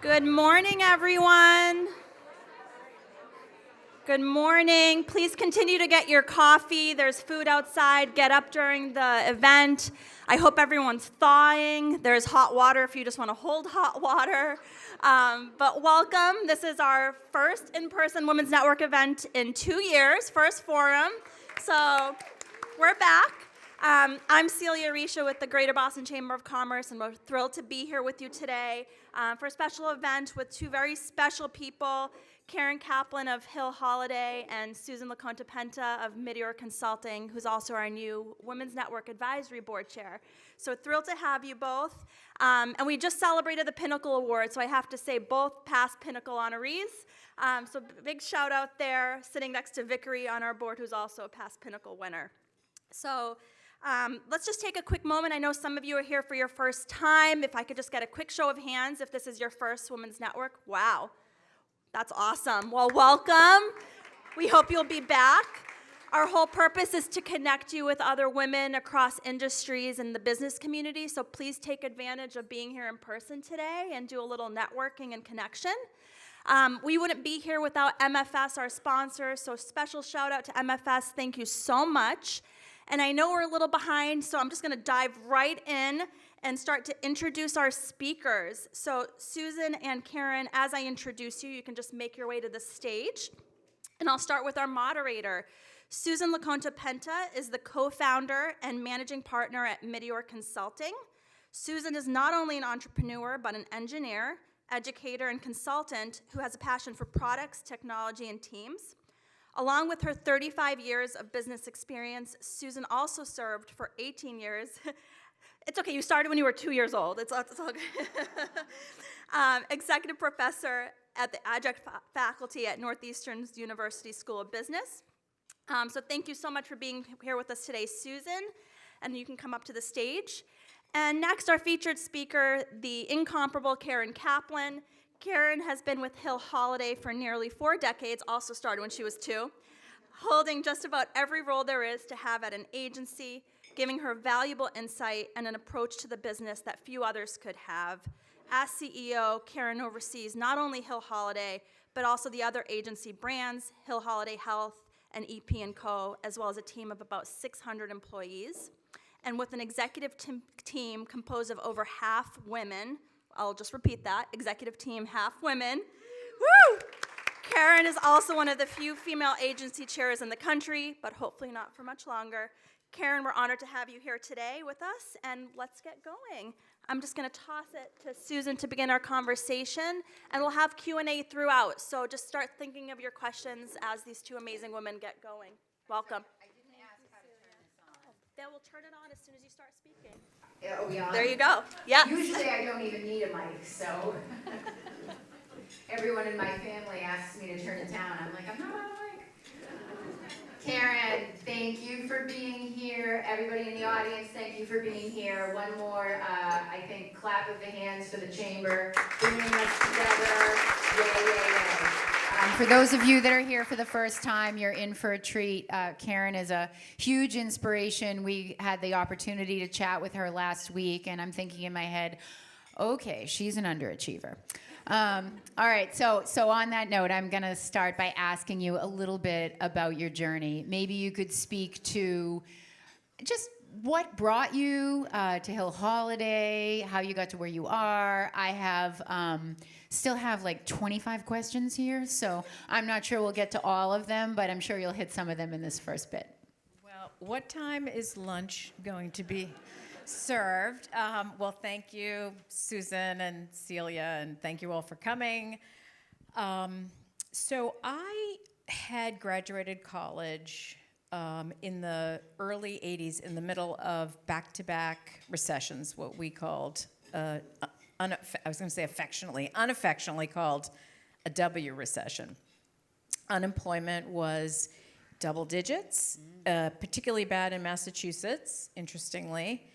Good morning, everyone. Good morning. Please continue to get your coffee. There's food outside. Get up during the event. I hope everyone's thawing. There's hot water if you just want to hold hot water. But welcome. This is our first in-person Women's Network event in 2 years, first forum. So we're back. I'm Celia Risha with the Greater Boston Chamber of Commerce, and we're thrilled to be here with you today for a special event with two very special people, Karen Kaplan of Hill Holliday and Susan Loconto Penta of MIDIOR Consulting, who's also our new Women's Network Advisory Board Chair. So thrilled to have you both. And we just celebrated the Pinnacle Award, so I have to say both past Pinnacle honorees. So big shout out there, sitting next to Vickery on our board, who's also a past Pinnacle winner. So let's just take a quick moment. I know some of you are here for your first time. If I could just get a quick show of hands if this is your first Women's Network. Wow, that's awesome. Well, welcome. We hope you'll be back. Our whole purpose is to connect you with other women across industries and the business community, so please take advantage of being here in person today and do a little networking and connection. We wouldn't be here without MFS, our sponsor, so special shout out to MFS. Thank you so much. And I know we're a little behind, so I'm just going to dive right in and start to introduce our speakers. So Susan and Karen, as I introduce you, you can just make your way to the stage. And I'll start with our moderator. Susan Loconto Penta is the co-founder and managing partner at MIDIOR Consulting. Susan is not only an entrepreneur, but an engineer, educator, and consultant who has a passion for products, technology, and teams. Along with her 35 years of business experience, Susan also served for 18 years. It's okay, you started when you were 2 years old. It's all good. Executive professor at the adjunct faculty at Northeastern University School of Business. So thank you so much for being here with us today, Susan. And you can come up to the stage. And next, our featured speaker, the incomparable Karen Kaplan. Karen has been with Hill Holliday for nearly 4 decades, also started when she was 2, holding just about every role there is to have at an agency, giving her valuable insight and an approach to the business that few others could have. As CEO, Karen oversees not only Hill Holliday, but also the other agency brands, Hill Holliday Health and EP & Co., as well as a team of about 600 employees. And with an executive team composed of over half women, I'll just repeat that, executive team, half women. Woo! Karen is also one of the few female agency chairs in the country, but hopefully not for much longer. Karen, we're honored to have you here today with us, and let's get going. I'm just going to toss it to Susan to begin our conversation, and we'll have Q&A throughout, so just start thinking of your questions as these two amazing women get going. Welcome. I didn't ask how to turn this on. Then we'll turn it on as soon as you start speaking. Are we on? There you go. Yeah. Usually I don't even need a mic, so everyone in my family asks me to turn it down. I'm like, I'm not on a mic. Karen, thank you for being here. Everybody in the audience, thank you for being here. One more, I think, clap of the hands for the chamber, bringing us together. Yay, yay, yay. For those of you that are here for the first time, you're in for a treat. Karen is a huge inspiration. We had the opportunity to chat with her last week, and I'm thinking in my head, okay, she's an underachiever. All right, so on that note, I'm going to start by asking you a little bit about your journey. Maybe you could speak to just what brought you to Hill Holliday, how you got to where you are. I still have like 25 questions here, so I'm not sure we'll get to all of them, but I'm sure you'll hit some of them in this first bit. Well, what time is lunch going to be served? Well, thank you, Susan and Celia, and thank you all for coming. So I had graduated college in the early 80s, in the middle of back-to-back recessions, what we called, unaffectionately called a W recession. Unemployment was double digits, particularly bad in Massachusetts, interestingly.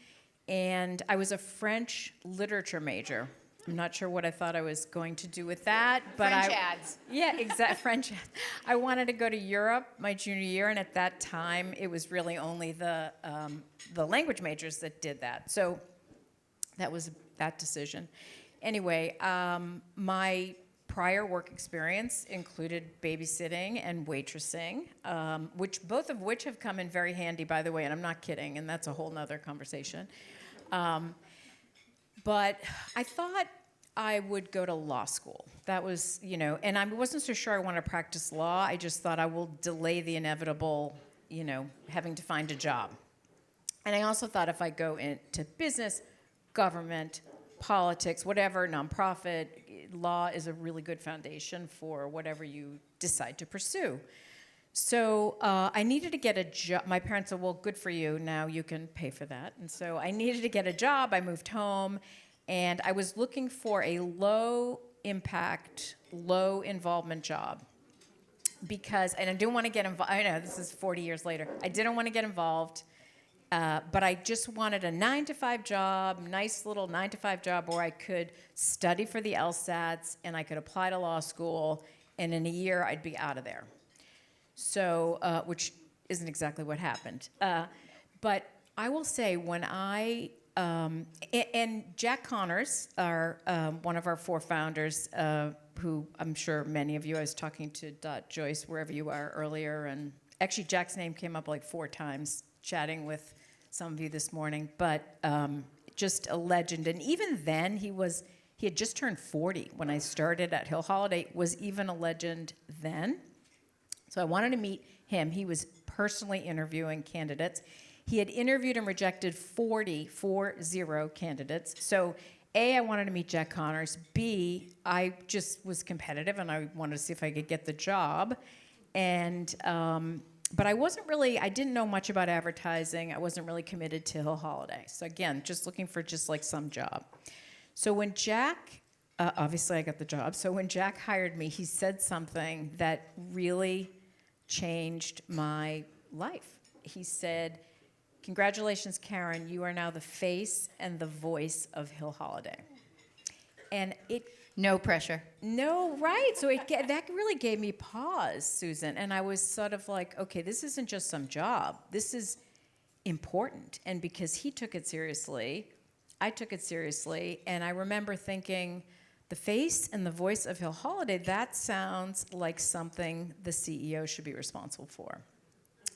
And I was a French literature major. I'm not sure what I thought I was going to do with that, but French ads. Yeah, exactly. French ads. I wanted to go to Europe my junior year, and at that time, it was really only the language majors that did that. So that was that decision. Anyway, my prior work experience included babysitting and waitressing, both of which have come in very handy, by the way, and I'm not kidding, and that's a whole nother conversation. But I thought I would go to law school. That was, and I wasn't so sure I wanted to practice law. I just thought I will delay the inevitable, having to find a job. And I also thought if I go into business, government, politics, whatever, nonprofit, law is a really good foundation for whatever you decide to pursue. So I needed to get a job. My parents said, well, good for you. Now you can pay for that. And so I needed to get a job. I moved home, and I was looking for a low-impact, low-involvement job and I didn't want to get involved. I know, this is 40 years later. I didn't want to get involved. But I just wanted a 9-to-5 job, nice little 9-to-5 job where I could study for the LSATs and I could apply to law school, and in a year I'd be out of there. So, which isn't exactly what happened. But I will say when and Jack Connors, one of our 4 founders, who I'm sure many of you, I was talking to Joyce, wherever you are earlier, and actually Jack's name came up like 4 times chatting with some of you this morning, but just a legend. And even then, he had just turned 40 when I started at Hill Holliday, was even a legend then. So I wanted to meet him. He was personally interviewing candidates. He had interviewed and rejected 40 candidates. So A, I wanted to meet Jack Connors. B, I just was competitive and I wanted to see if I could get the job. And but I didn't know much about advertising. I wasn't really committed to Hill Holliday. So again, just looking for just like some job. So when Jack, obviously I got the job. So when Jack hired me, he said something that really changed my life. He said, "Congratulations, Karen, you are now the face and the voice of Hill Holliday." And no pressure. No, right. So that really gave me pause, Susan. And I was sort of like, okay, this isn't just some job. This is important. And because he took it seriously, I took it seriously. And I remember thinking, the face and the voice of Hill Holliday, that sounds like something the CEO should be responsible for.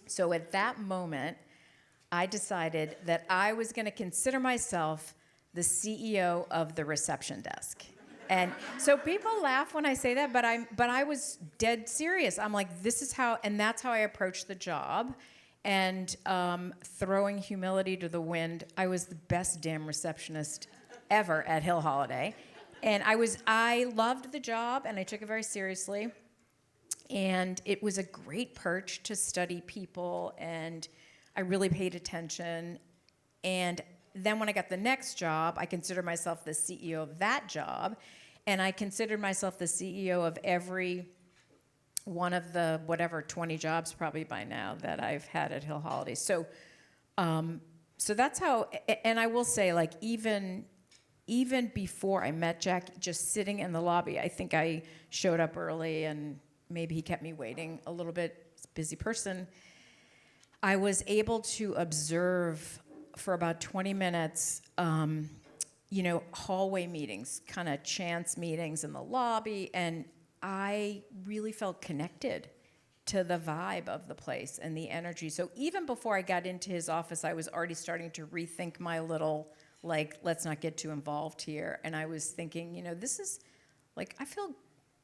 So at that moment, I decided that I was going to consider myself the CEO of the reception desk. And so people laugh when I say that, but I was dead serious. I'm like, this is how, and that's how I approached the job. And throwing humility to the wind, I was the best damn receptionist ever at Hill Holliday. And I loved the job, and I took it very seriously. And it was a great perch to study people, and I really paid attention. And then when I got the next job, I considered myself the CEO of that job, and I considered myself the CEO of every one of the 20 jobs probably by now that I've had at Hill Holliday. So that's how. And I will say, like even before I met Jack, just sitting in the lobby, I think I showed up early, and maybe he kept me waiting a little bit. He's a busy person. I was able to observe for about 20 minutes, hallway meetings, kind of chance meetings in the lobby, and I really felt connected to the vibe of the place and the energy. So even before I got into his office, I was already starting to rethink my little, let's not get too involved here. And I was thinking, this is, I feel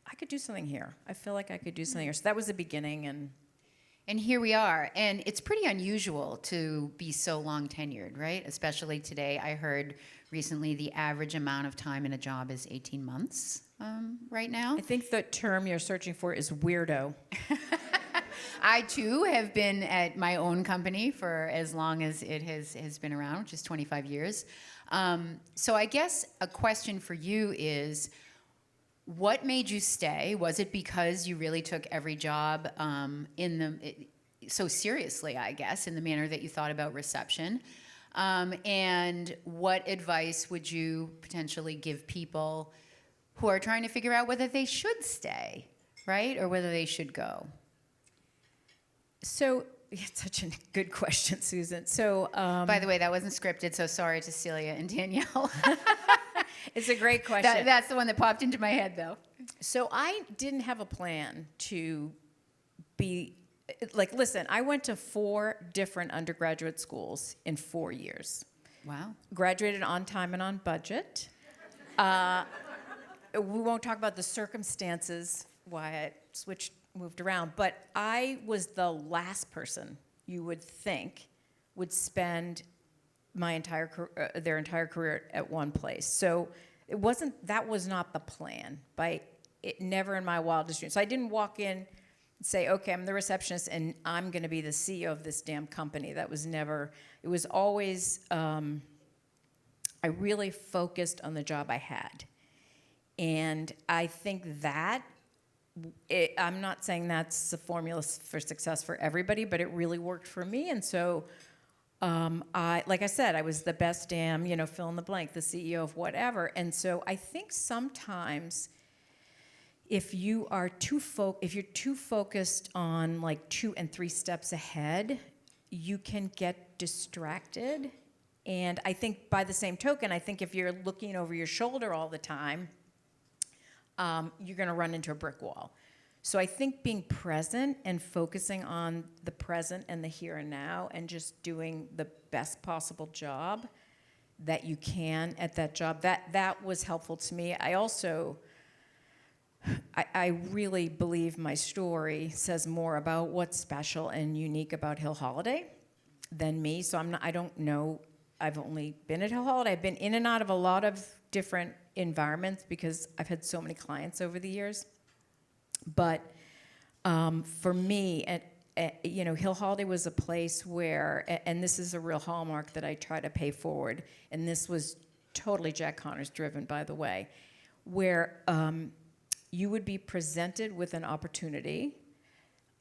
I could do something here. I feel like I could do something here. So that was the beginning, And here we are. And it's pretty unusual to be so long tenured, right? Especially today. I heard recently the average amount of time in a job is 18 months right now. I think the term you're searching for is weirdo. I, too, have been at my own company for as long as it has been around, which is 25 years. So I guess a question for you is, what made you stay? Was it because you really took every job so seriously, I guess, in the manner that you thought about reception? And what advice would you potentially give people who are trying to figure out whether they should stay, right, or whether they should go? So it's such a good question, Susan. So, by the way, that wasn't scripted, so sorry to Celia and Danielle. It's a great question. That's the one that popped into my head, though. So I didn't have a plan to be like, listen, I went to 4 different undergraduate schools in 4 years. Wow. Graduated on time and on budget. We won't talk about the circumstances why I moved around, but I was the last person you would think would spend their entire career at one place. So that was not the plan. Never in my wildest dreams. So I didn't walk in and say, okay, I'm the receptionist and I'm going to be the CEO of this damn company. That was never, it was always, I really focused on the job I had. And I think that, I'm not saying that's the formula for success for everybody, but it really worked for me. And so, like I said, I was the best damn, fill in the blank, the CEO of whatever. And so I think sometimes if you're too focused on like 2 and 3 steps ahead, you can get distracted. And I think by the same token, I think if you're looking over your shoulder all the time, you're going to run into a brick wall. So I think being present and focusing on the present and the here and now and just doing the best possible job that you can at that job, that was helpful to me. I really believe my story says more about what's special and unique about Hill Holliday than me. So I don't know. I've only been at Hill Holliday. I've been in and out of a lot of different environments because I've had so many clients over the years. But for me, Hill Holliday was a place where, and this is a real hallmark that I try to pay forward, and this was totally Jack Connors driven, by the way, where you would be presented with an opportunity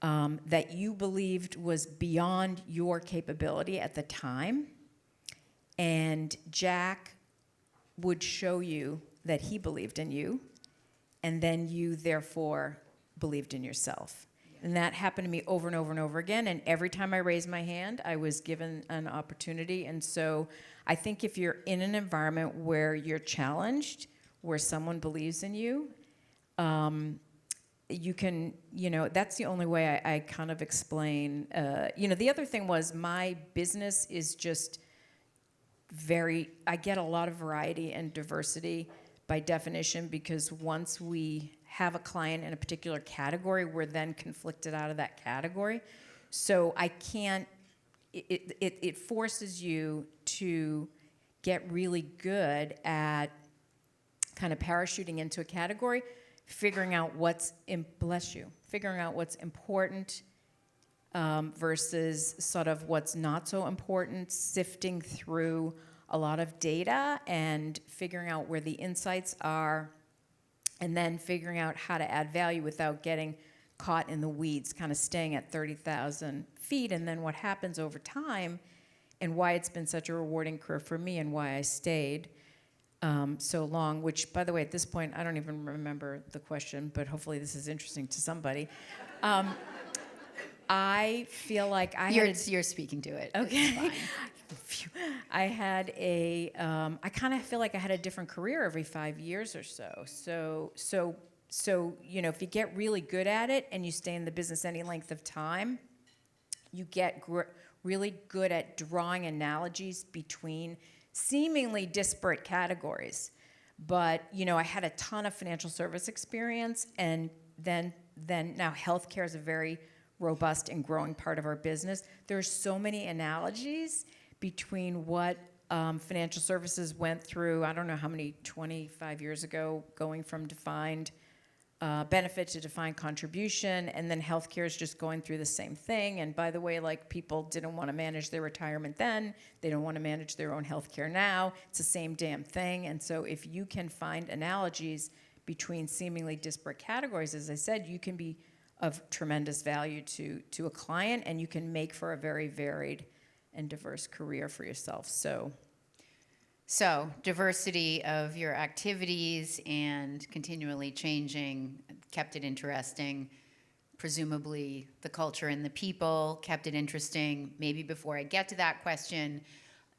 that you believed was beyond your capability at the time, and Jack would show you that he believed in you, and then you therefore believed in yourself. And that happened to me over and over and over again, and every time I raised my hand, I was given an opportunity. And so I think if you're in an environment where you're challenged, where someone believes in you, you can, that's the only way I kind of explain. The other thing was my business is just I get a lot of variety and diversity by definition, because once we have a client in a particular category, we're then conflicted out of that category. So I can't, it forces you to get really good at kind of parachuting into a category, figuring out what's important versus sort of what's not so important, sifting through a lot of data and figuring out where the insights are, and then figuring out how to add value without getting caught in the weeds, kind of staying at 30,000 feet. And then what happens over time, and why it's been such a rewarding career for me and why I stayed so long, which, by the way, at this point, I don't even remember the question, but hopefully this is interesting to somebody. I feel like You're speaking to it. Okay. I kind of feel like I had a different career every 5 years or so. So if you get really good at it and you stay in the business any length of time, you get really good at drawing analogies between seemingly disparate categories. But, I had a ton of financial service experience, and then now healthcare is a very robust and growing part of our business. There's so many analogies between what financial services went through, I don't know how many, 25 years ago, going from defined benefit to defined contribution, and then healthcare is just going through the same thing. And by the way, like, people didn't want to manage their retirement then, they don't want to manage their own healthcare now. It's the same damn thing. And so if you can find analogies between seemingly disparate categories, as I said, you can be of tremendous value to a client, and you can make for a very varied and diverse career for yourself. So diversity of your activities and continually changing kept it interesting. Presumably the culture and the people kept it interesting. Maybe before I get to that question,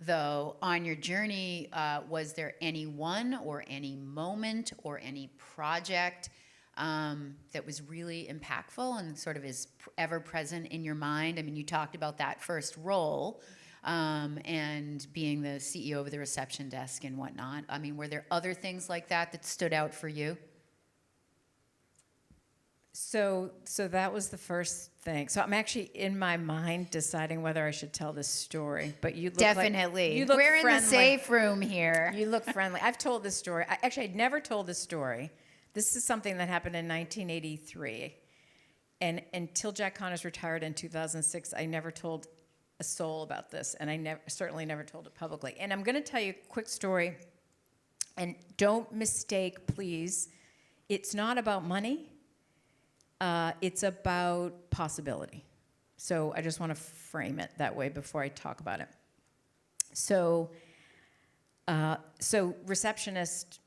though, on your journey, was there anyone or any moment or any project that was really impactful and sort of is ever present in your mind? I mean, you talked about that first role and being the CEO of the reception desk and whatnot. I mean, were there other things like that that stood out for you? So that was the first thing. So I'm actually in my mind deciding whether I should tell this story. But you look Definitely. Like, you look We're friendly. in the safe room here. You look friendly. I've told this story. I'd never told this story. This is something that happened in 1983. And until Jack Connors retired in 2006, I never told a soul about this. And I certainly never told it publicly. And I'm going to tell you a quick story. And don't mistake, please. It's not about money. It's about possibility. So I just want to frame it that way before I talk about it. So receptionist,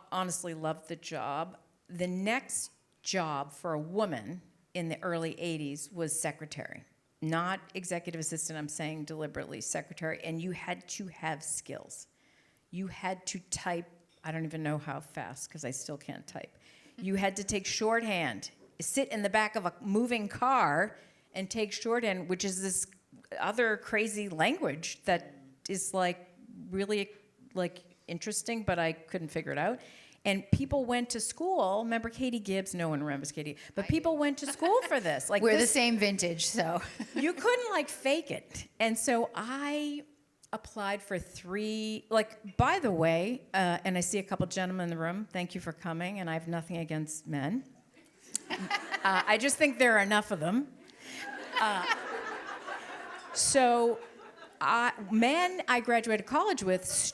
honestly loved the job. The next job for a woman in the early 80s was secretary. Not executive assistant, I'm saying deliberately secretary. And you had to have skills. You had to type, I don't even know how fast because I still can't type. You had to take shorthand, sit in the back of a moving car and take shorthand, which is this other crazy language that is like really like interesting, but I couldn't figure it out. And people went to school. Remember Katie Gibbs? No one remembers Katie. But people went to school for this. Like We're the same vintage, so. You couldn't like fake it. And so I applied for 3, like, by the way, and I see a couple gentlemen in the room. Thank you for coming, and I have nothing against men. I just think there are enough of them. Men I graduated college with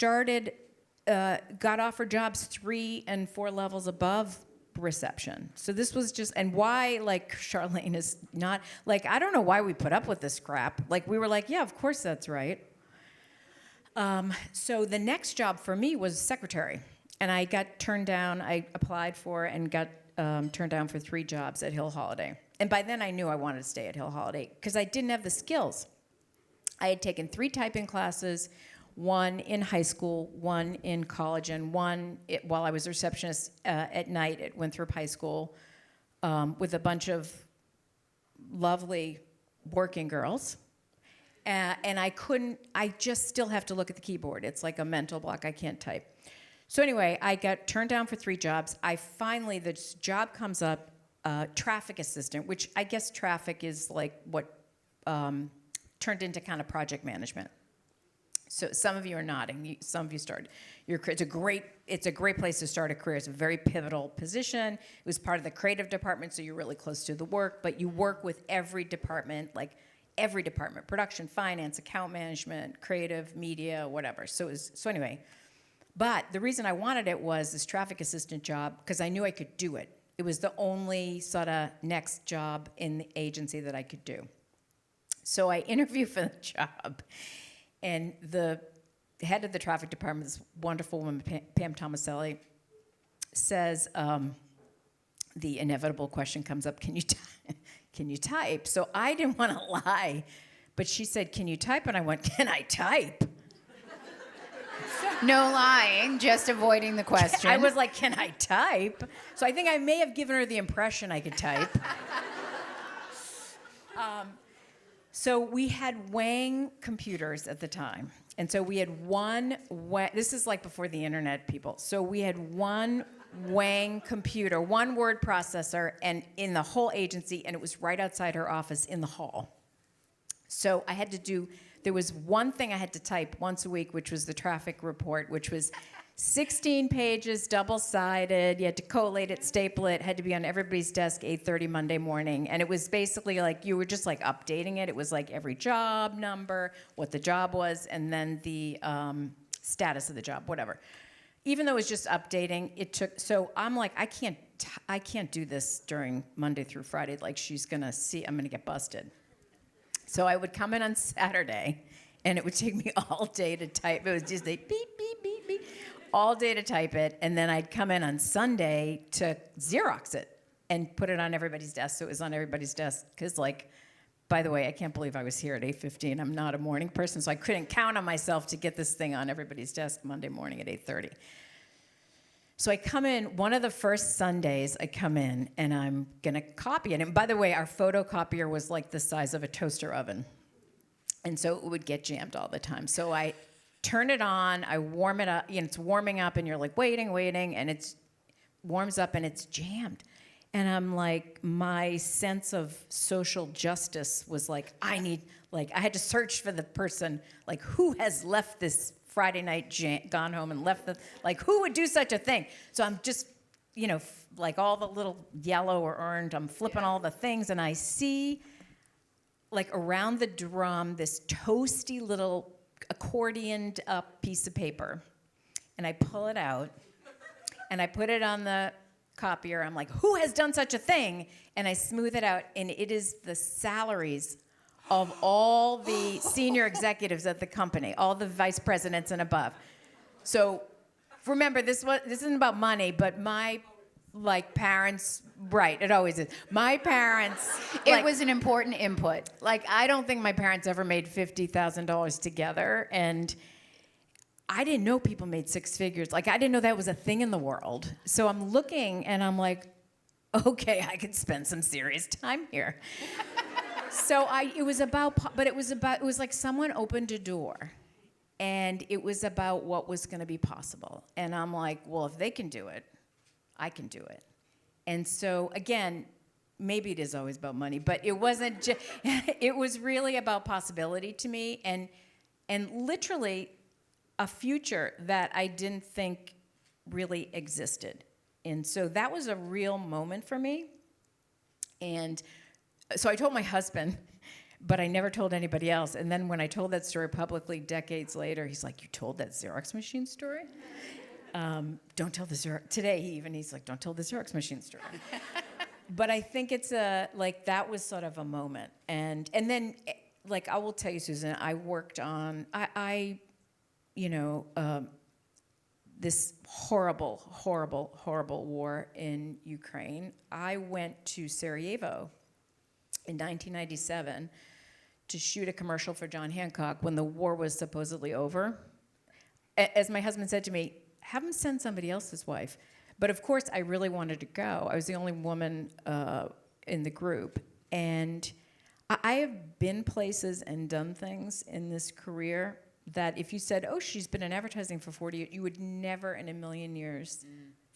got offered jobs 3 and 4 levels above reception. So this was just, and why, like, Charlene is not, like, I don't know why we put up with this crap. Like, we were like, yeah, of course that's right. So the next job for me was secretary. And I got turned down. I applied for and got turned down for 3 jobs at Hill Holliday. And by then I knew I wanted to stay at Hill Holliday because I didn't have the skills. I had taken 3 typing classes, 1 in high school, 1 in college, and 1 while I was a receptionist at night at Winthrop High School with a bunch of lovely working girls. And I just still have to look at the keyboard. It's like a mental block. I can't type. So anyway, I got turned down for 3 jobs. This job comes up, traffic assistant, which I guess traffic is like what turned into kind of project management. So some of you are nodding. Some of you started your career. It's a great place to start a career. It's a very pivotal position. It was part of the creative department, so you're really close to the work, but you work with every department, production, finance, account management, creative, media, whatever. So anyway, but the reason I wanted it was this traffic assistant job because I knew I could do it. It was the only sort of next job in the agency that I could do. So I interviewed for the job, and the head of the traffic department, this wonderful woman, Pam Tomaselli, says, the inevitable question comes up, can you type? So I didn't want to lie, but she said, can you type? And I went, can I type? No lying, just avoiding the question. I was like, can I type? So I think I may have given her the impression I could type. So we had Wang computers at the time. And so we had this is like before the internet, people. So we had one Wang computer, one word processor, and in the whole agency, and it was right outside her office in the hall. So there was one thing I had to type once a week, which was the traffic report, which was 16 pages, double-sided. You had to collate it, staple it, had to be on everybody's desk 8:30 Monday morning. And it was basically like you were just like updating it. It was like every job number, what the job was, and then the status of the job, whatever. Even though it was just updating, so I'm like, I can't do this during Monday through Friday. Like she's gonna see, I'm gonna get busted. So I would come in on Saturday, and it would take me all day to type. It was just like beep, beep, beep, beep, all day to type it. And then I'd come in on Sunday to Xerox it and put it on everybody's desk. So it was on everybody's desk because, like, By the way, I can't believe I was here at 8:15. I'm not a morning person, so I couldn't count on myself to get this thing on everybody's desk Monday morning at 8:30. So I come in, one of the first Sundays I come in, and I'm going to copy it. And by the way, our photocopier was like the size of a toaster oven. And so it would get jammed all the time. So I turn it on, I warm it up, it's warming up, and you're like waiting, and it warms up, and it's jammed. And I'm like, my sense of social justice was like, I had to search for the person, like, who has left this Friday night gone home and left who would do such a thing? So I'm just, like all the little yellow or orange, I'm flipping all the things, and I see, like, around the drum, this toasty little accordioned up piece of paper. And I pull it out, and I put it on the copier. I'm like, who has done such a thing? And I smooth it out, and it is the salaries of all the senior executives at the company, all the vice presidents and above. So remember, this isn't about money, but my parents, right, it always is. My parents, It was an important input. I don't think my parents ever made $50,000 together, and I didn't know people made six figures. I didn't know that was a thing in the world. So I'm looking, and I'm like, okay, I could spend some serious time here. So it was like someone opened a door, and it was about what was going to be possible. And I'm like, well, if they can do it, I can do it. And so again, maybe it is always about money, but it wasn't. It was really about possibility to me, and literally a future that I didn't think really existed. And so that was a real moment for me. And so I told my husband, but I never told anybody else. And then when I told that story publicly decades later, he's like, you told that Xerox machine story? Don't tell the Xerox. Today, he's like, don't tell the Xerox machine story. But I think it's that was sort of a moment. And then, I will tell you, Susan, I worked on, this horrible, horrible, horrible war in Ukraine. I went to Sarajevo in 1997 to shoot a commercial for John Hancock when the war was supposedly over. As my husband said to me, have him send somebody else's wife. But of course, I really wanted to go. I was the only woman in the group. And I have been places and done things in this career that if you said, oh, she's been in advertising for 40 years, you would never in a million years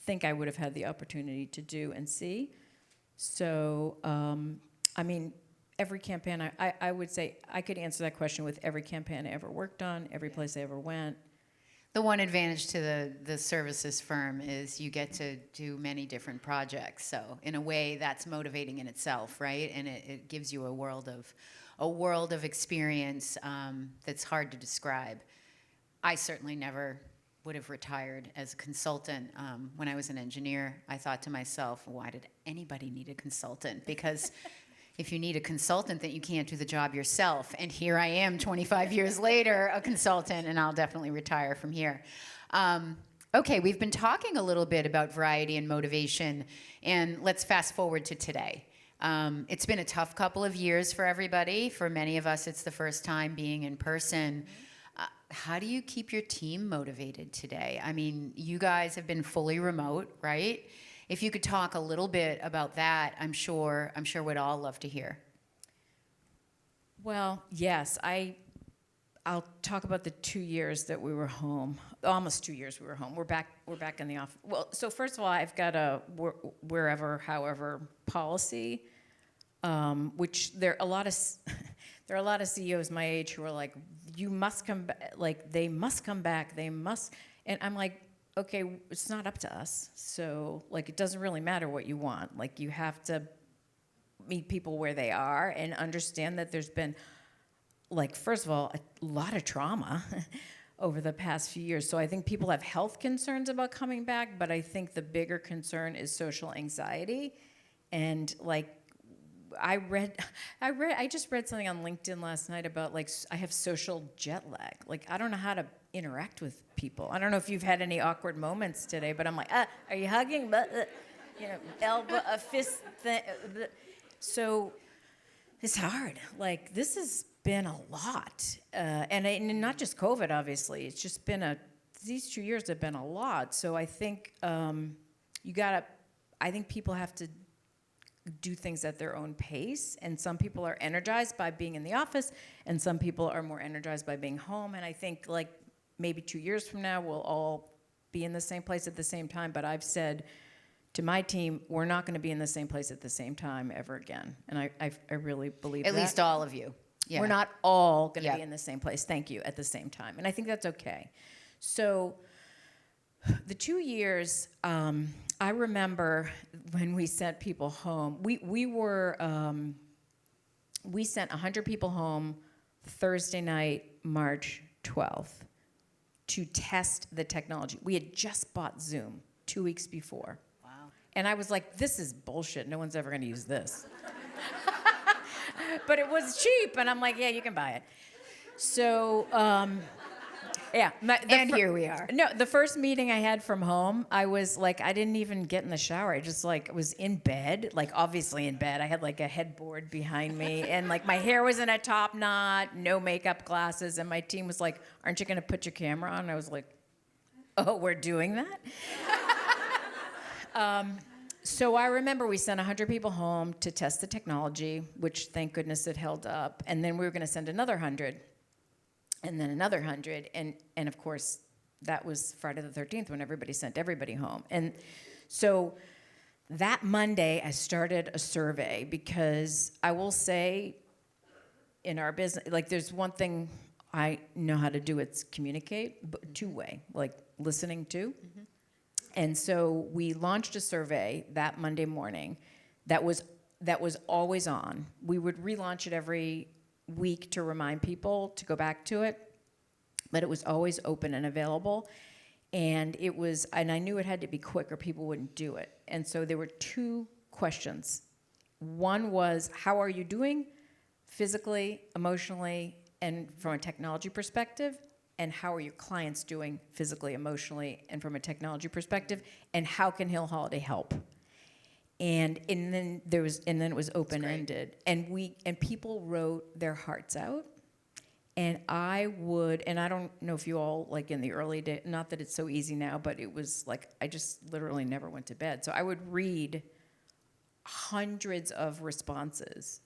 think I would have had the opportunity to do and see. So, every campaign, I would say I could answer that question with every campaign I ever worked on, every place I ever went. The one advantage to the services firm is you get to do many different projects. So in a way, that's motivating in itself, right? And it gives you a world of experience that's hard to describe. I certainly never would have retired as a consultant. When I was an engineer, I thought to myself, why did anybody need a consultant? Because if you need a consultant, then you can't do the job yourself. And here I am 25 years later, a consultant, and I'll definitely retire from here. Okay, we've been talking a little bit about variety and motivation, and let's fast forward to today. It's been a tough couple of years for everybody. For many of us, it's the first time being in person. How do you keep your team motivated today? I mean, you guys have been fully remote, right? If you could talk a little bit about that, I'm sure we'd all love to hear. Well, yes, I'll talk about the 2 years that we were home. Almost 2 years we were home. We're back in the office. Well, so first of all, I've got a wherever, however policy, which there are a lot of CEOs my age who are like, you must come back, they must come back, they must, and I'm like, okay, it's not up to us. So, it doesn't really matter what you want. You have to meet people where they are and understand that there's been, first of all, a lot of trauma over the past few years. So I think people have health concerns about coming back, but I think the bigger concern is social anxiety. And, I just read something on LinkedIn last night about I have social jet lag. I don't know how to interact with people. I don't know if you've had any awkward moments today, but I'm like, are you hugging? Elbow, a fist thing. So it's hard. Like, this has been a lot. And not just COVID, obviously. It's just been these 2 years have been a lot. So I think I think people have to do things at their own pace. And some people are energized by being in the office, and some people are more energized by being home. And I think, like, maybe 2 years from now, we'll all be in the same place at the same time. But I've said to my team, we're not going to be in the same place at the same time ever again. And I really believe that. At least all of you. Yeah. We're not all going to be in the same place, thank you, at the same time. And I think that's okay. So the 2 years, I remember when we sent people home, we sent 100 people home Thursday night, March 12th, to test the technology. We had just bought Zoom 2 weeks before. Wow. And I was like, this is bullshit. No one's ever going to use this. But it was cheap, and I'm like, yeah, you can buy it. So, yeah. Here we are. No, the first meeting I had from home, I was like, I didn't even get in the shower. I just like was in bed, like obviously in bed. I had like a headboard behind me, and like my hair was in a top knot, no makeup, glasses, and my team was like, aren't you going to put your camera on? And I was like, oh, we're doing that? So I remember we sent 100 people home to test the technology, which thank goodness it held up. And then we were going to send another 100, and then another 100. And of course, that was Friday the 13th when everybody sent everybody home. And so that Monday, I started a survey, because I will say in our business, like, there's one thing I know how to do, it's communicate, but two-way, like listening to. Mm-hmm. And so we launched a survey that Monday morning that was always on. We would relaunch it every week to remind people to go back to it, but it was always open and available. And I knew it had to be quick or people wouldn't do it. And so there were 2 questions. One was, how are you doing physically, emotionally, and from a technology perspective? And how are your clients doing physically, emotionally, and from a technology perspective? And how can Hill Holliday help? And then it was open-ended, and people wrote their hearts out. And I don't know if you all, like, in the early days, not that it's so easy now, but it was like I just literally never went to bed. So I would read hundreds of responses.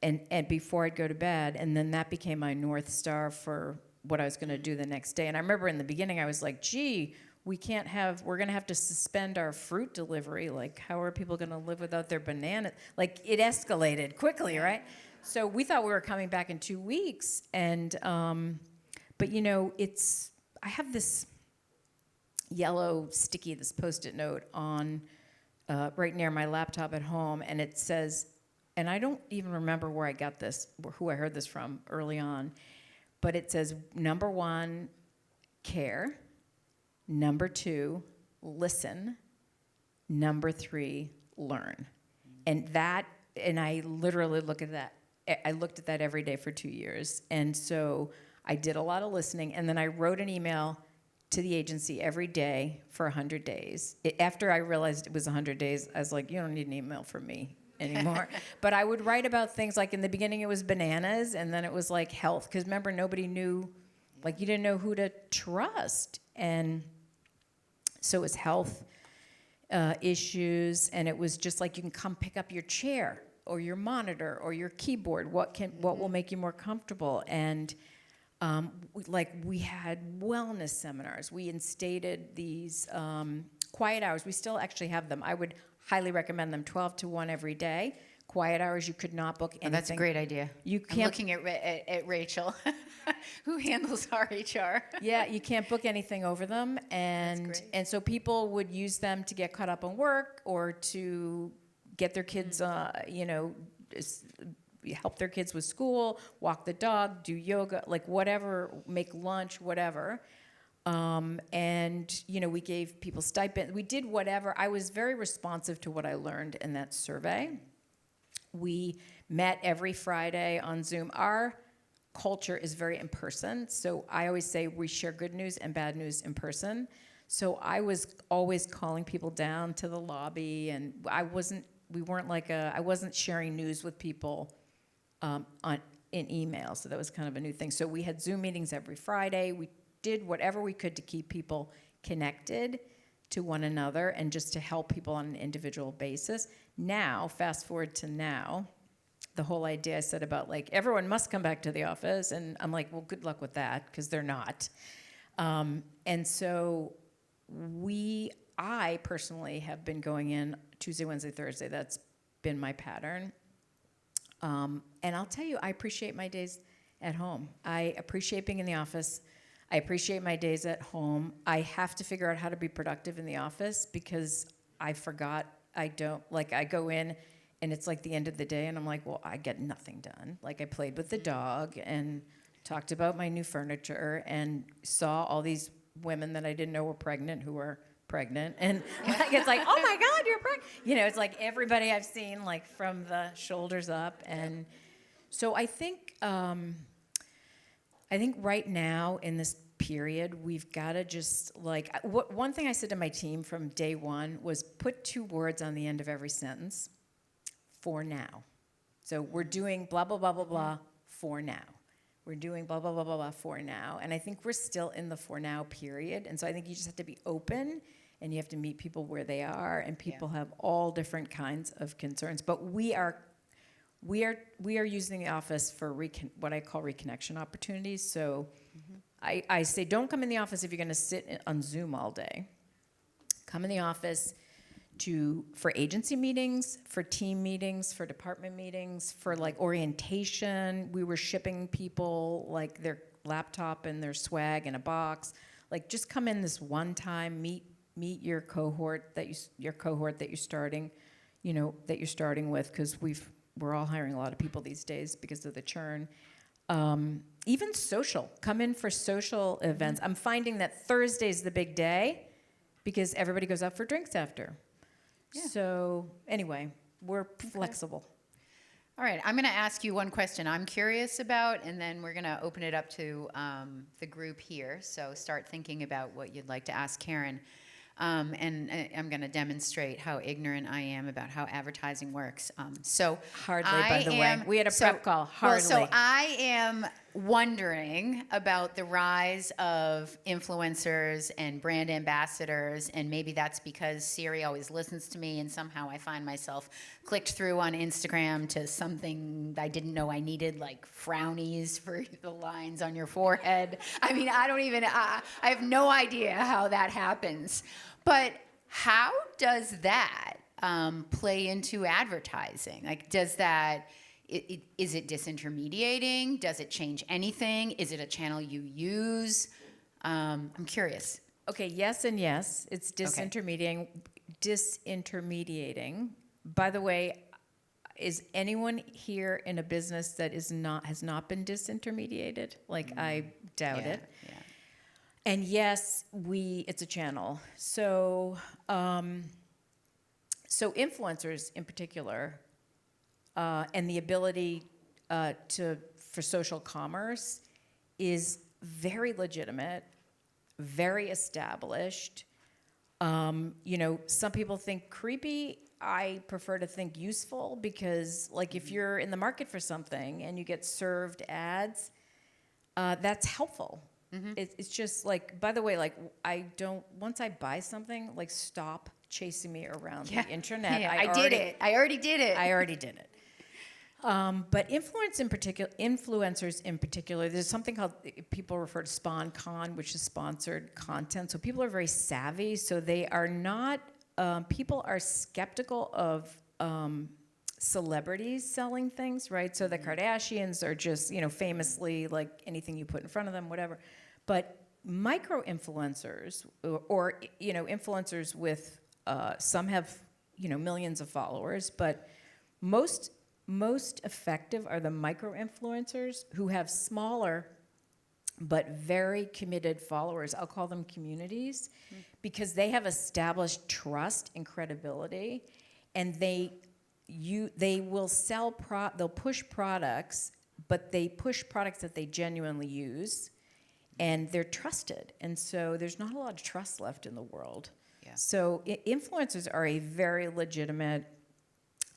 And before I'd go to bed, and then that became my North Star for what I was going to do the next day. And I remember in the beginning, I was like, gee, we're going to have to suspend our fruit delivery. Like, how are people going to live without their banana? Like, it escalated quickly, right? So we thought we were coming back in 2 weeks. And, but I have this yellow sticky, this Post-it note on right near my laptop at home, and it says, and I don't even remember where I got this, who I heard this from early on, but it says, number 1, care. Number 2, listen. Number 3, learn. And I literally look at that. I looked at that every day for 2 years. And so I did a lot of listening, and then I wrote an email to the agency every day for 100 days. After I realized it was 100 days, I was like, you don't need an email from me anymore. But I would write about things like, in the beginning it was bananas, and then it was like health, because remember, nobody knew, like, you didn't know who to trust. And so it was health issues, and it was just like, you can come pick up your chair or your monitor or your keyboard, what will make you more comfortable. And we had wellness seminars. We instated these quiet hours. We still actually have them. I would highly recommend them, 12 to 1 every day. Quiet hours, you could not book anything. Oh, that's a great idea. You can't. I'm looking at Rachel, who handles our HR. Yeah, you can't book anything over them. And so people would use them to get caught up on work, or to get their kids, help their kids with school, walk the dog, do yoga, like whatever, make lunch, whatever. We gave people stipend. We did whatever. I was very responsive to what I learned in that survey. We met every Friday on Zoom. Our culture is very in person, so I always say we share good news and bad news in person. So I was always calling people down to the lobby, and I wasn't weren't like I wasn't sharing news with people in email, so that was kind of a new thing. So we had Zoom meetings every Friday. We did whatever we could to keep people connected to one another and just to help people on an individual basis. Now, fast forward to now, the whole idea I said about like everyone must come back to the office, and I'm like, well, good luck with that, because they're not. And so I personally have been going in Tuesday, Wednesday, Thursday. That's been my pattern. And I'll tell you, I appreciate my days at home. I appreciate being in the office. I appreciate my days at home. I have to figure out how to be productive in the office because I forgot. I go in and it's like the end of the day and I'm like, well, I get nothing done. Like I played with the dog and talked about my new furniture and saw all these women that I didn't know were pregnant who were pregnant. And like, it's like, oh my God, you're pregnant. You know, it's like everybody I've seen like from the shoulders up. And so I think right now in this period, we've got to just like, one thing I said to my team from day one was put 2 words on the end of every sentence, for now. So we're doing blah, blah, blah, blah, blah, for now. We're doing blah, blah, blah, blah, blah, for now. And I think we're still in the for now period. And so I think you just have to be open and you have to meet people where they are. And people have all different kinds of concerns. But we are using the office for what I call reconnection opportunities. So I say don't come in the office if you're going to sit on Zoom all day. Come in the office for agency meetings, for team meetings, for department meetings, for like orientation. We were shipping people like their laptop and their swag in a box. Like just come in this one time, meet your cohort that you're starting, that you're starting with, because we're all hiring a lot of people these days because of the churn. Even social, come in for social events. I'm finding that Thursday's the big day because everybody goes out for drinks after. Yeah. So anyway, we're flexible. All right, I'm going to ask you one question I'm curious about, and then we're going to open it up to the group here. So start thinking about what you'd like to ask Karen. And I'm going to demonstrate how ignorant I am about how advertising works. Hardly, by the way. We had a prep call. Hardly. Well, so I am wondering about the rise of influencers and brand ambassadors, and maybe that's because Siri always listens to me, and somehow I find myself clicked through on Instagram to something I didn't know I needed, like frownies for the lines on your forehead. I mean, I have no idea how that happens. But how does that play into advertising? Like, does that, is it disintermediating? Does it change anything? Is it a channel you use? I'm curious. Okay, yes and yes. It's disintermediating. By the way, is anyone here in a business that has not been disintermediated? Like, I doubt it. Yeah. And yes, it's a channel. So influencers in particular, and the ability for social commerce is very legitimate, very established. Some people think creepy. I prefer to think useful because, like, if you're in the market for something and you get served ads, that's helpful. Mm-hmm. It's just like, by the way, like once I buy something, like stop chasing me around the internet. Yeah, I already did it. But influencers in particular, there's something called, people refer to SponCon, which is sponsored content. So people are very savvy. So they are not, people are skeptical of celebrities selling things, right? So the Kardashians are just, famously like anything you put in front of them, whatever. But micro-influencers or influencers with, some have, millions of followers, but most effective are the micro-influencers who have smaller but very committed followers. I'll call them communities because they have established trust and credibility, and they will sell they'll push products, but they push products that they genuinely use, and they're trusted. And so there's not a lot of trust left in the world. Yeah. So influencers are a very legitimate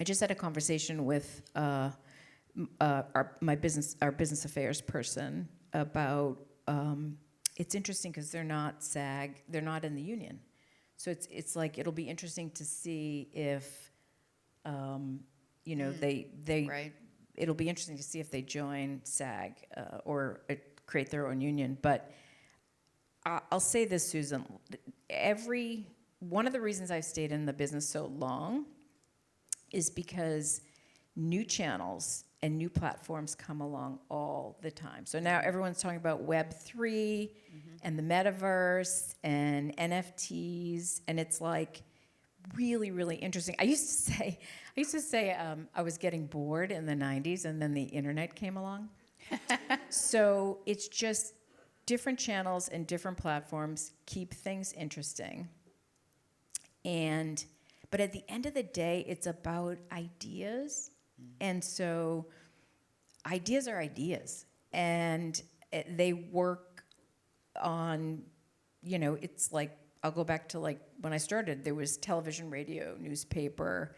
I just had a conversation with our business affairs person about. It's interesting because they're not SAG, they're not in the union, so it's like it'll be interesting to see if, they Right. it'll be interesting to see if they join SAG or create their own union. But I'll say this, Susan. One of the reasons I've stayed in the business so long is because new channels and new platforms come along all the time. So now everyone's talking about Web3 and the metaverse and NFTs, and it's like really, really interesting. I used to say I was getting bored in the 90s, and then the internet came along. So it's just different channels and different platforms keep things interesting. But at the end of the day, it's about ideas. And so ideas are ideas. And they work on, it's like, I'll go back to like when I started, there was television, radio, newspaper,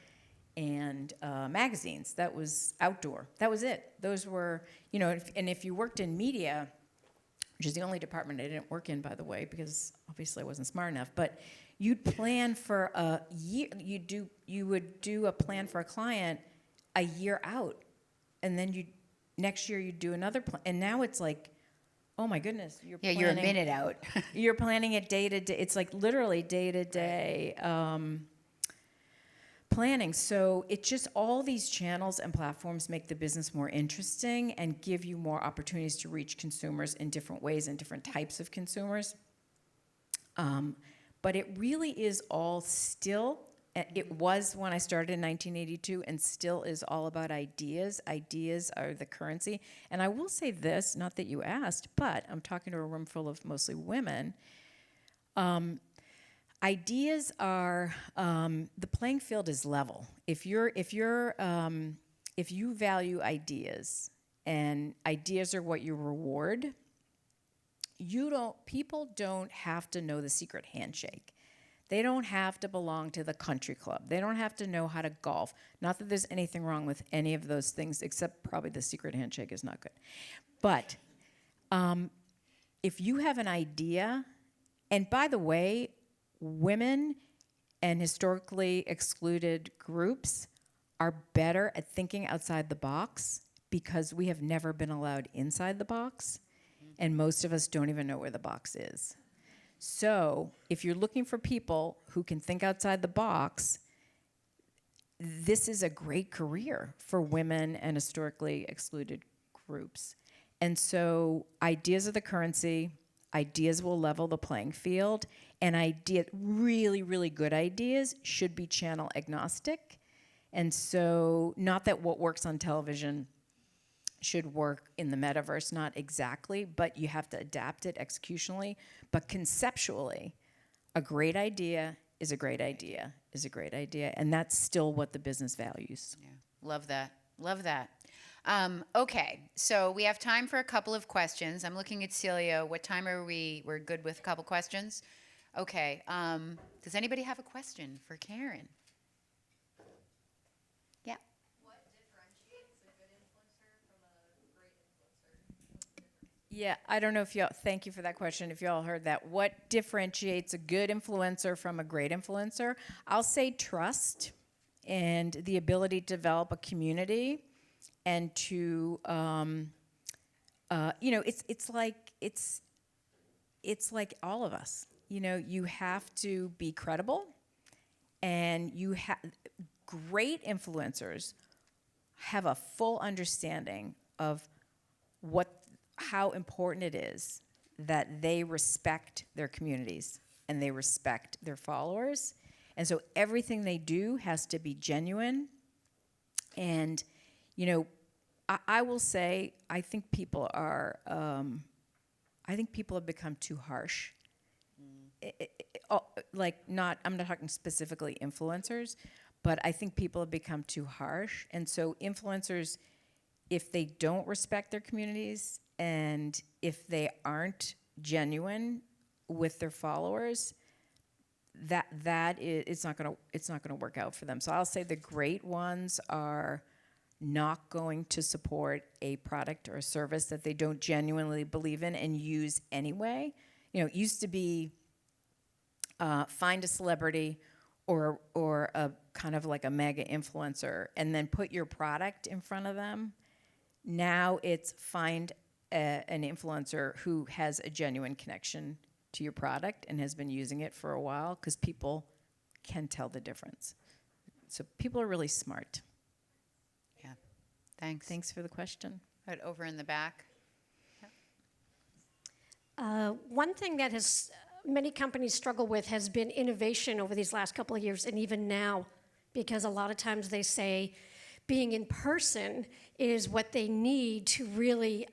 and magazines. That was outdoor. That was it. Those were, and if you worked in media, which is the only department I didn't work in, by the way, because obviously I wasn't smart enough, but you'd plan for a year, you would do a plan for a client a year out, and then next year you'd do another plan. And now it's like, oh my goodness, you're a minute out. You're planning it day to day. It's like literally day to day planning. So it's just all these channels and platforms make the business more interesting and give you more opportunities to reach consumers in different ways and different types of consumers. But it really is all still, it was when I started in 1982 and still is all about ideas. Ideas are the currency. And I will say this, not that you asked, but I'm talking to a room full of mostly women. Ideas are, the playing field is level. If you value ideas and ideas are what you reward, people don't have to know the secret handshake. They don't have to belong to the country club. They don't have to know how to golf. Not that there's anything wrong with any of those things, except probably the secret handshake is not good. But if you have an idea, and by the way, women and historically excluded groups are better at thinking outside the box because we have never been allowed inside the box, and most of us don't even know where the box is. So if you're looking for people who can think outside the box, this is a great career for women and historically excluded groups. And so ideas are the currency. Ideas will level the playing field. And really, really good ideas should be channel agnostic. And so not that what works on television should work in the metaverse, not exactly, but you have to adapt it executionally. But conceptually, a great idea is a great idea is a great idea. And that's still what the business values. Yeah, love that. Love that. Okay, so we have time for a couple of questions. I'm looking at Celia. What time are we? We're good with a couple questions? Okay. Does anybody have a question for Karen? Yeah. What differentiates a good influencer from a great influencer? Yeah, I don't know if y'all, thank you for that question, if y'all heard that. What differentiates a good influencer from a great influencer? I'll say trust and the ability to develop a community and to, it's like all of us. You have to be credible, and great influencers have a full understanding of how important it is that they respect their communities and they respect their followers. And so everything they do has to be genuine. And, I will say, I think people have become too harsh. I'm not talking specifically influencers, but I think people have become too harsh. And so influencers, if they don't respect their communities and if they aren't genuine with their followers, that is, it's not gonna work out for them. So I'll say the great ones are not going to support a product or a service that they don't genuinely believe in and use anyway. It used to be find a celebrity or a kind of like a mega influencer and then put your product in front of them. Now it's find an influencer who has a genuine connection to your product and has been using it for a while, because people can tell the difference. So people are really smart. Yeah. Thanks. Thanks for the question. Right over in the back. One thing that has many companies struggle with has been innovation over these last couple of years, and even now, because a lot of times they say being in person is what they need to really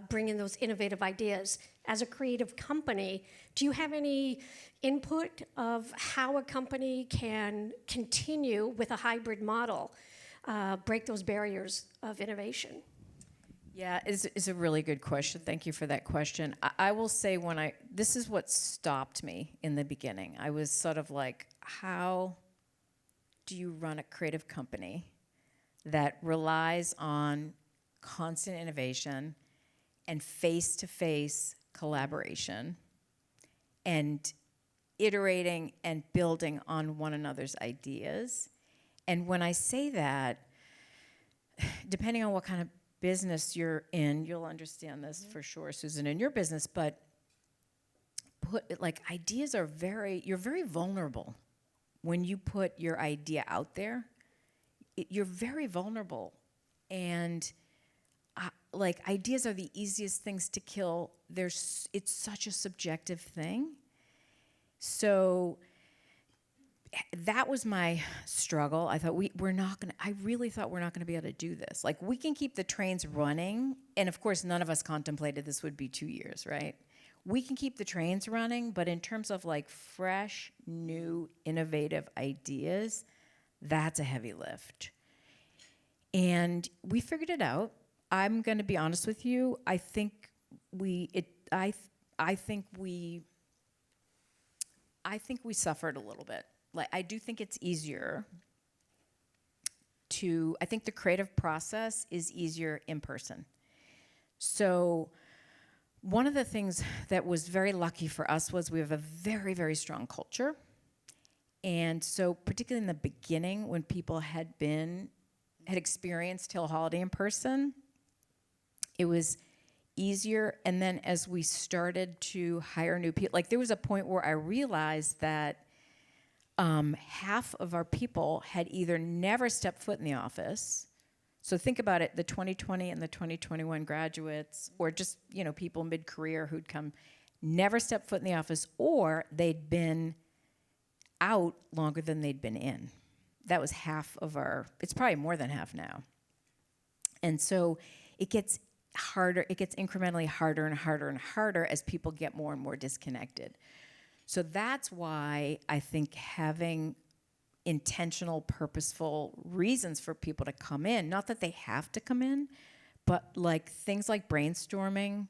bring in those innovative ideas. As a creative company, do you have any input of how a company can continue with a hybrid model, break those barriers of innovation? Yeah, is a really good question. Thank you for that question. I will say this is what stopped me in the beginning. I was sort of like, how do you run a creative company that relies on constant innovation and face-to-face collaboration and iterating and building on one another's ideas? And when I say that, depending on what kind of business you're in, you'll understand this for sure, Susan, in your business, but ideas are you're very vulnerable when you put your idea out there. You're very vulnerable, and ideas are the easiest things to kill. It's such a subjective thing. So that was my struggle. I thought I really thought we're not gonna be able to do this. Like, we can keep the trains running, and of course none of us contemplated this would be 2 years, right? We can keep the trains running, but in terms of like fresh, new, innovative ideas, that's a heavy lift. And we figured it out. I'm gonna be honest with you. I think we suffered a little bit. I do think it's easier I think the creative process is easier in person. So one of the things that was very lucky for us was we have a very, very strong culture. And so particularly in the beginning, when people had experienced Hill Holliday in person, it was easier. And then as we started to hire new people, there was a point where I realized that half of our people had either never stepped foot in the office. So think about it, the 2020 and the 2021 graduates, or just, people mid-career who'd come, never stepped foot in the office, or they'd been out longer than they'd been in. That was half of it's probably more than half now. And so it gets harder, it gets incrementally harder and harder and harder as people get more and more disconnected. So that's why I think having intentional, purposeful reasons for people to come in, not that they have to come in, but things like brainstorming,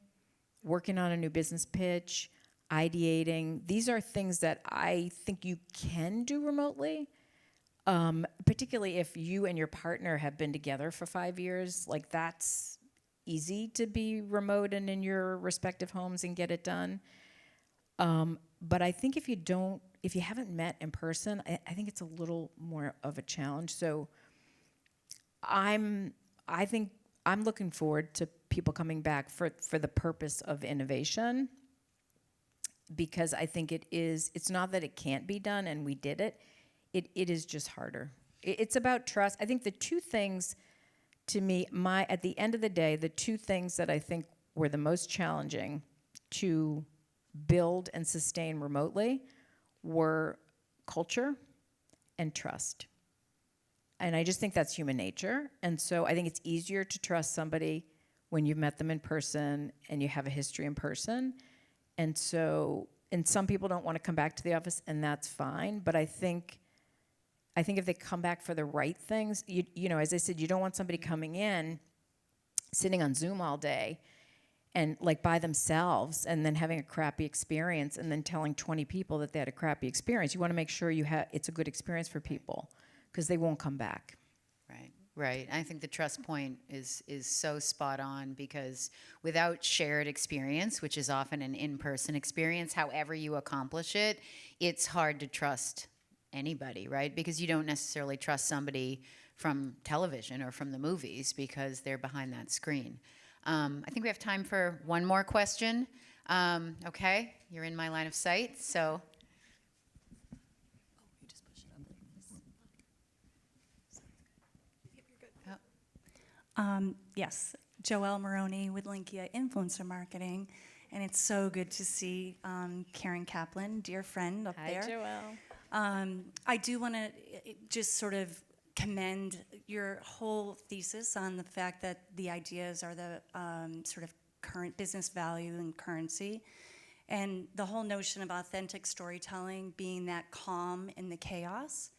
working on a new business pitch, ideating, these are things that I think you can do remotely, particularly if you and your partner have been together for 5 years. That's easy to be remote and in your respective homes and get it done. But I think if you haven't met in person, I think it's a little more of a challenge. So I think I'm looking forward to people coming back for the purpose of innovation, because I think it's not that it can't be done and we did it. It is just harder. It's about trust. I think the two things to me, at the end of the day, the two things that I think were the most challenging to build and sustain remotely were culture and trust. And I just think that's human nature. And so I think it's easier to trust somebody when you've met them in person and you have a history in person. And some people don't want to come back to the office, and that's fine. But I think if they come back for the right things, as I said, you don't want somebody coming in, sitting on Zoom all day, and like by themselves, and then having a crappy experience, and then telling 20 people that they had a crappy experience. You want to make sure it's a good experience for people, because they won't come back. Right, right. I think the trust point is so spot on, because without shared experience, which is often an in-person experience, however you accomplish it, it's hard to trust anybody, right? Because you don't necessarily trust somebody from television or from the movies because they're behind that screen. I think we have time for one more question. Okay, you're in my line of sight, so. Yes, Joelle Maroney with Linkia Influencer Marketing, and it's so good to see Karen Kaplan, dear friend up there. Joelle. I do want to just sort of commend your whole thesis on the fact that the ideas are the sort of current business value and currency, and the whole notion of authentic storytelling being that calm in the chaos,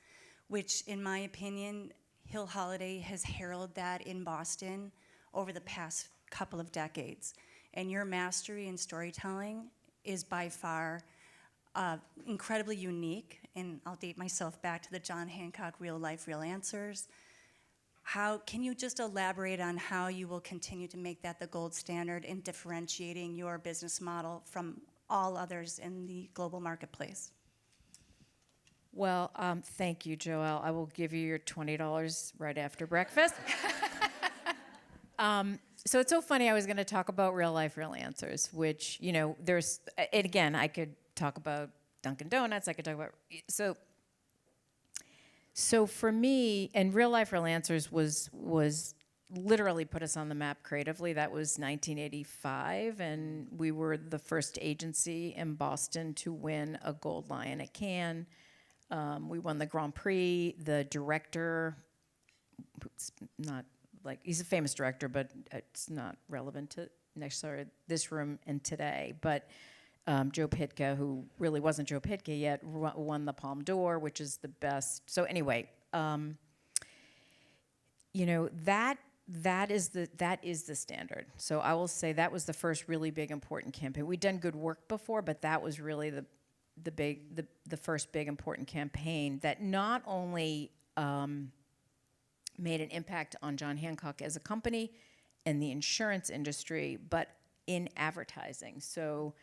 which in my opinion, Hill Holliday has heralded that in Boston over the past couple of decades. And your mastery in storytelling is by far incredibly unique. And I'll date myself back to the John Hancock Real Life, Real Answers. Can you just elaborate on how you will continue to make that the gold standard in differentiating your business model from all others in the global marketplace? Well, thank you, Joelle. I will give you your $20 right after breakfast. So it's so funny. I was going to talk about Real Life, Real Answers, which, there's, and again, I could talk about Dunkin' Donuts. I could talk about, so for me, and Real Life, Real Answers was literally put us on the map creatively. That was 1985, and we were the first agency in Boston to win a Gold Lion at Cannes. We won the Grand Prix. The director, he's a famous director, but it's not relevant to necessarily this room and today. But Joe Pytka, who really wasn't Joe Pytka yet, won the Palme d'Or, which is the best. So anyway, that is the standard. So I will say that was the first really big important campaign. We'd done good work before, but that was really the first big important campaign that not only made an impact on John Hancock as a company and the insurance industry, but in advertising. So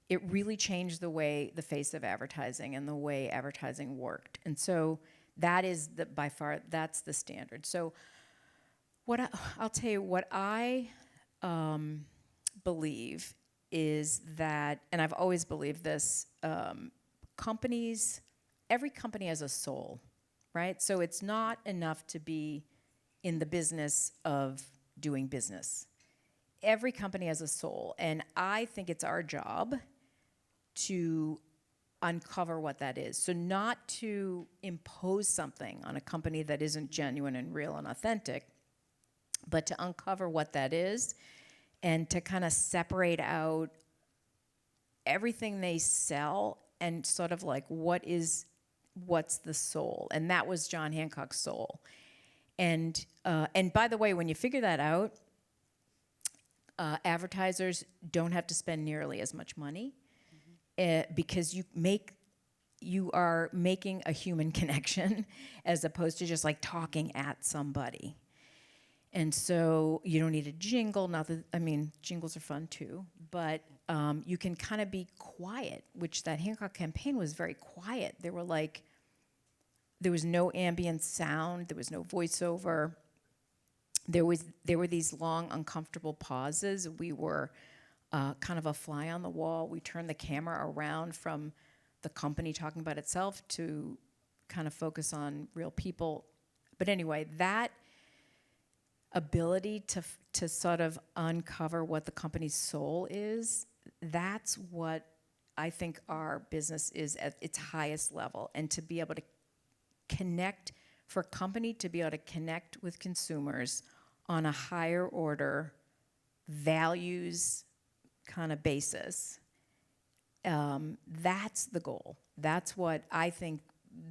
it really changed the face of advertising and the way advertising worked. And so that is by far, that's the standard. So I'll tell you what I believe is that, and I've always believed this, every company has a soul, right? So it's not enough to be in the business of doing business. Every company has a soul, and I think it's our job to uncover what that is. So not to impose something on a company that isn't genuine and real and authentic, but to uncover what that is and to kind of separate out everything they sell and sort of like what's the soul. And that was John Hancock's soul. And by the way, when you figure that out, advertisers don't have to spend nearly as much money because you are making a human connection as opposed to just like talking at somebody. And so you don't need a jingle. Jingles are fun too, but you can kind of be quiet, which that Hancock campaign was very quiet. There was no ambient sound. There was no voiceover. There were these long, uncomfortable pauses. We were kind of a fly on the wall. We turned the camera around from the company talking about itself to kind of focus on real people. But anyway, that ability to sort of uncover what the company's soul is, that's what I think our business is at its highest level. And to be able to connect, for a company to be able to connect with consumers on a higher order values kind of basis, that's the goal. That's what I think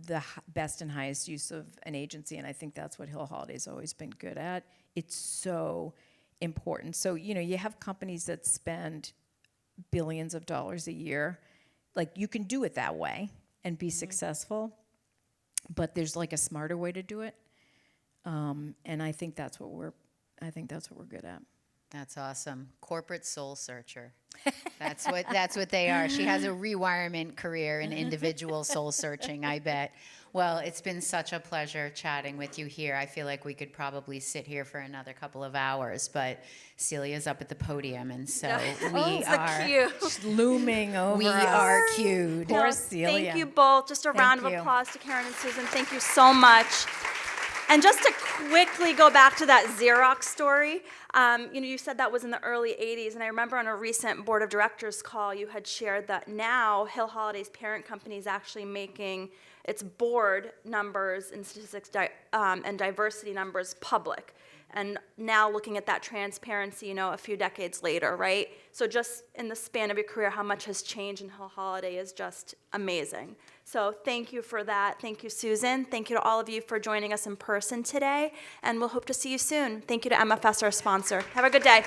the best and highest use of an agency, and I think that's what Hill Holiday's always been good at. It's so important. So, you have companies that spend billions of dollars a year. Like, you can do it that way and be successful, but there's like a smarter way to do it. And I think that's what we're good at. That's awesome. Corporate soul searcher. That's what they are. She has a rewirement career in individual soul searching, I bet. Well, it's been such a pleasure chatting with you here. I feel like we could probably sit here for another couple of hours, but Celia's up at the podium, and so we are Cute. Looming over we us. are cued. Poor Well, Celia. thank you both. Just a round of you. applause to Karen and Susan. Thank you so much. And just to quickly go back to that Xerox story, you said that was in the early 80s, and I remember on a recent board of directors call, you had shared that now Hill Holiday's parent company is actually making its board numbers and statistics and diversity numbers public. And now looking at that transparency, a few decades later, right? So just in the span of your career, how much has changed in Hill Holliday is just amazing. So thank you for that. Thank you, Susan. Thank you to all of you for joining us in person today, and we'll hope to see you soon. Thank you to MFS, our sponsor. Have a good day.